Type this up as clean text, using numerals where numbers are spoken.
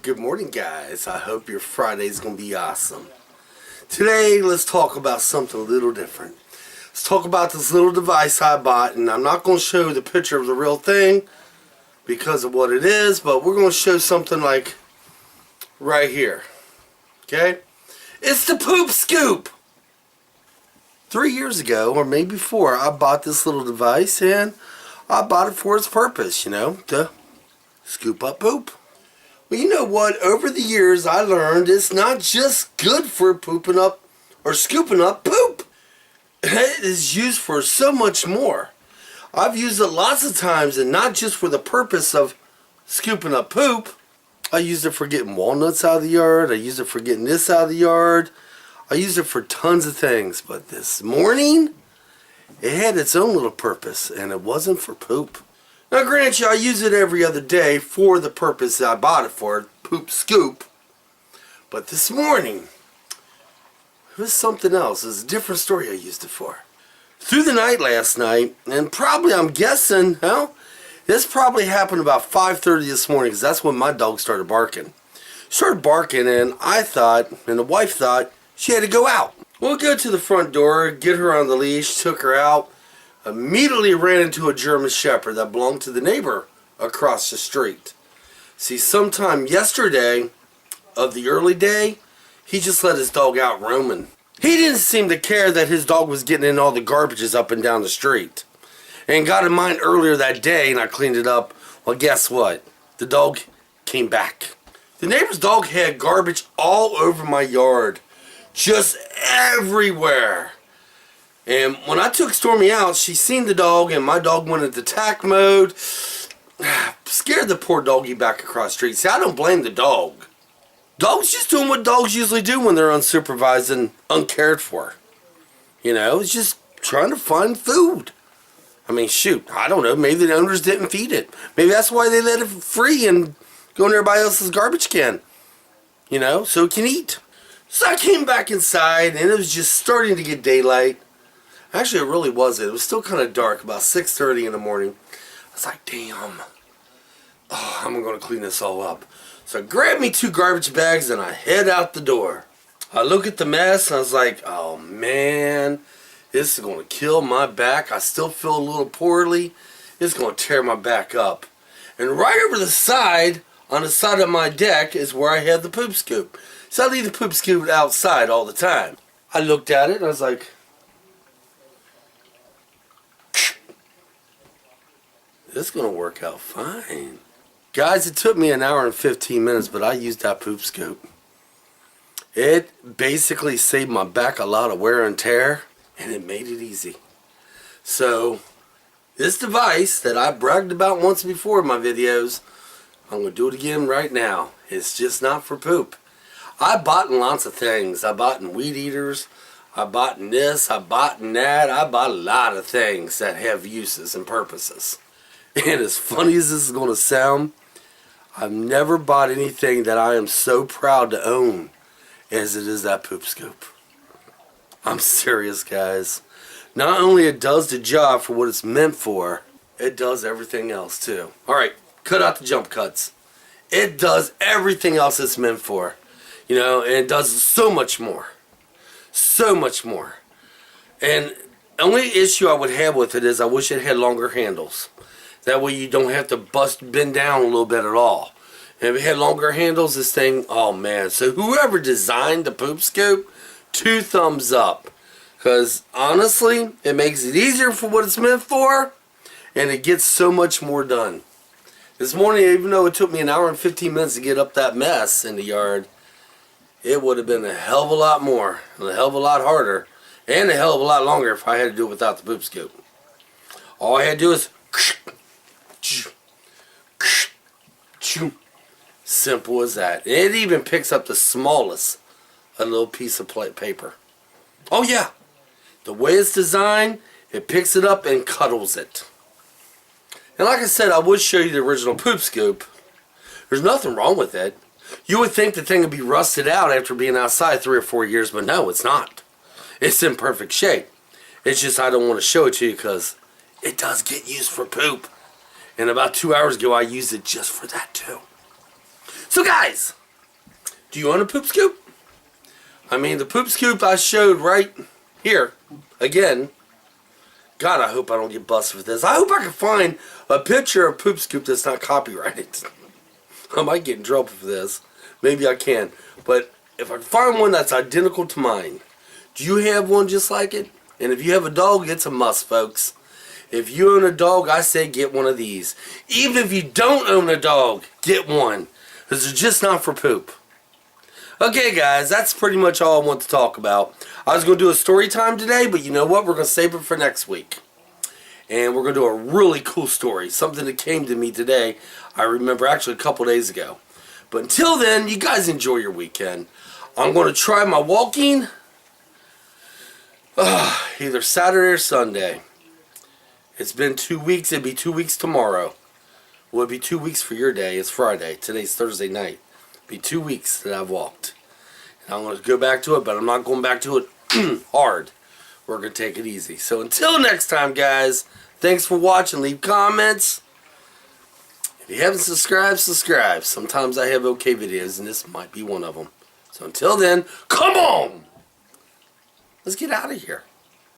Good morning, guys. I hope your Friday's going to be awesome. Today, let's talk about something a little different. Let's talk about this little device I bought, and I'm not going to show the picture of the real thing because of what it is, but we're going to show something like right here. Okay? It's the Poop Scoop! 3 years ago, or maybe 4, I bought this little device, and I bought it for its purpose, to scoop up poop. Well, you know what? Over the years, I learned it's not just good for pooping up or scooping up poop. It is used for so much more. I've used it lots of times, and not just for the purpose of scooping up poop. I used it for getting walnuts out of the yard. I used it for getting this out of the yard. I used it for tons of things. But this morning, it had its own little purpose, and it wasn't for poop. Now, granted you, I use it every other day for the purpose that I bought it for, Poop Scoop. But this morning, it was something else. It was a different story I used it for. Through the night last night, and probably, I'm guessing, this probably happened about 5:30 this morning, because that's when my dog started barking. Started barking, and I thought, and the wife thought, she had to go out. We'll go to the front door, get her on the leash, took her out. Immediately ran into a German Shepherd that belonged to the neighbor across the street. See, sometime yesterday of the early day, he just let his dog out roaming. He didn't seem to care that his dog was getting in all the garbages up and down the street. And got in mind earlier that day, and I cleaned it up. Well, guess what? The dog came back. The neighbor's dog had garbage all over my yard. Just everywhere. And when I took Stormy out, she seen the dog, and my dog went into attack mode. Scared the poor doggy back across the street. See, I don't blame the dog. Dogs just doing what dogs usually do when they're unsupervised and uncared for. It's just trying to find food. I mean, shoot, I don't know. Maybe the owners didn't feed it. Maybe that's why they let it free and go in everybody else's garbage can. So it can eat. So I came back inside, and it was just starting to get daylight. Actually, it really wasn't. It was still kind of dark, about 6:30 in the morning. I was like, damn. Oh, I'm going to clean this all up. So I grabbed me 2 garbage bags, and I head out the door. I look at the mess, and I was like, oh, man. This is going to kill my back. I still feel a little poorly. It's going to tear my back up. And right over the side, on the side of my deck, is where I had the Poop Scoop. So I leave the Poop Scoop outside all the time. I looked at it, and I was like, this is going to work out fine. Guys, it took me an hour and 15 minutes, but I used that Poop Scoop. It basically saved my back a lot of wear and tear, and it made it easy. So, this device that I bragged about once before in my videos, I'm going to do it again right now. It's just not for poop. I bought in lots of things. I bought in weed eaters. I bought in this. I bought in that. I bought a lot of things that have uses and purposes. And as funny as this is going to sound, I've never bought anything that I am so proud to own as it is that Poop Scoop. I'm serious, guys. Not only it does the job for what it's meant for, it does everything else too. Alright, cut out the jump cuts. It does everything else it's meant for. And it does so much more. So much more. And the only issue I would have with it is I wish it had longer handles. That way you don't have to bend down a little bit at all. And if it had longer handles, this thing, oh man. So whoever designed the Poop Scoop, 2 thumbs up. Because honestly, it makes it easier for what it's meant for. And it gets so much more done. This morning, even though it took me an hour and 15 minutes to get up that mess in the yard, it would have been a hell of a lot more. And a hell of a lot harder. And a hell of a lot longer if I had to do it without the Poop Scoop. All I had to do is simple as that. It even picks up the smallest a little piece of paper. Oh yeah, the way it's designed, it picks it up and cuddles it. And like I said, I would show you the original Poop Scoop. There's nothing wrong with it. You would think the thing would be rusted out after being outside 3 or 4 years, but no, it's not. It's in perfect shape. It's just I don't want to show it to you because it does get used for poop. And about 2 hours ago, I used it just for that too. So guys, do you want a poop scoop? I mean, the poop scoop I showed right here, again. God, I hope I don't get busted for this. I hope I can find a picture of poop scoop that's not copyrighted. I might get in trouble for this. Maybe I can. But if I can find one that's identical to mine, do you have one just like it? And if you have a dog, it's a must, folks. If you own a dog, I say get one of these. Even if you don't own a dog, get one. Because they're just not for poop. Okay, guys, that's pretty much all I want to talk about. I was going to do a story time today, but you know what? We're going to save it for next week. And we're going to do a really cool story. Something that came to me today. I remember actually a couple days ago. But until then, you guys enjoy your weekend. I'm going to try my walking either Saturday or Sunday. It's been 2 weeks. It'll be 2 weeks tomorrow. Well, it'll be 2 weeks for your day. It's Friday. Today's Thursday night. It'll be 2 weeks that I've walked. And I'm going to go back to it, but I'm not going back to it hard. We're going to take it easy. So until next time, guys, thanks for watching. Leave comments. If you haven't subscribed, subscribe. Sometimes I have okay videos, and this might be one of them. So until then, come on! Let's get out of here.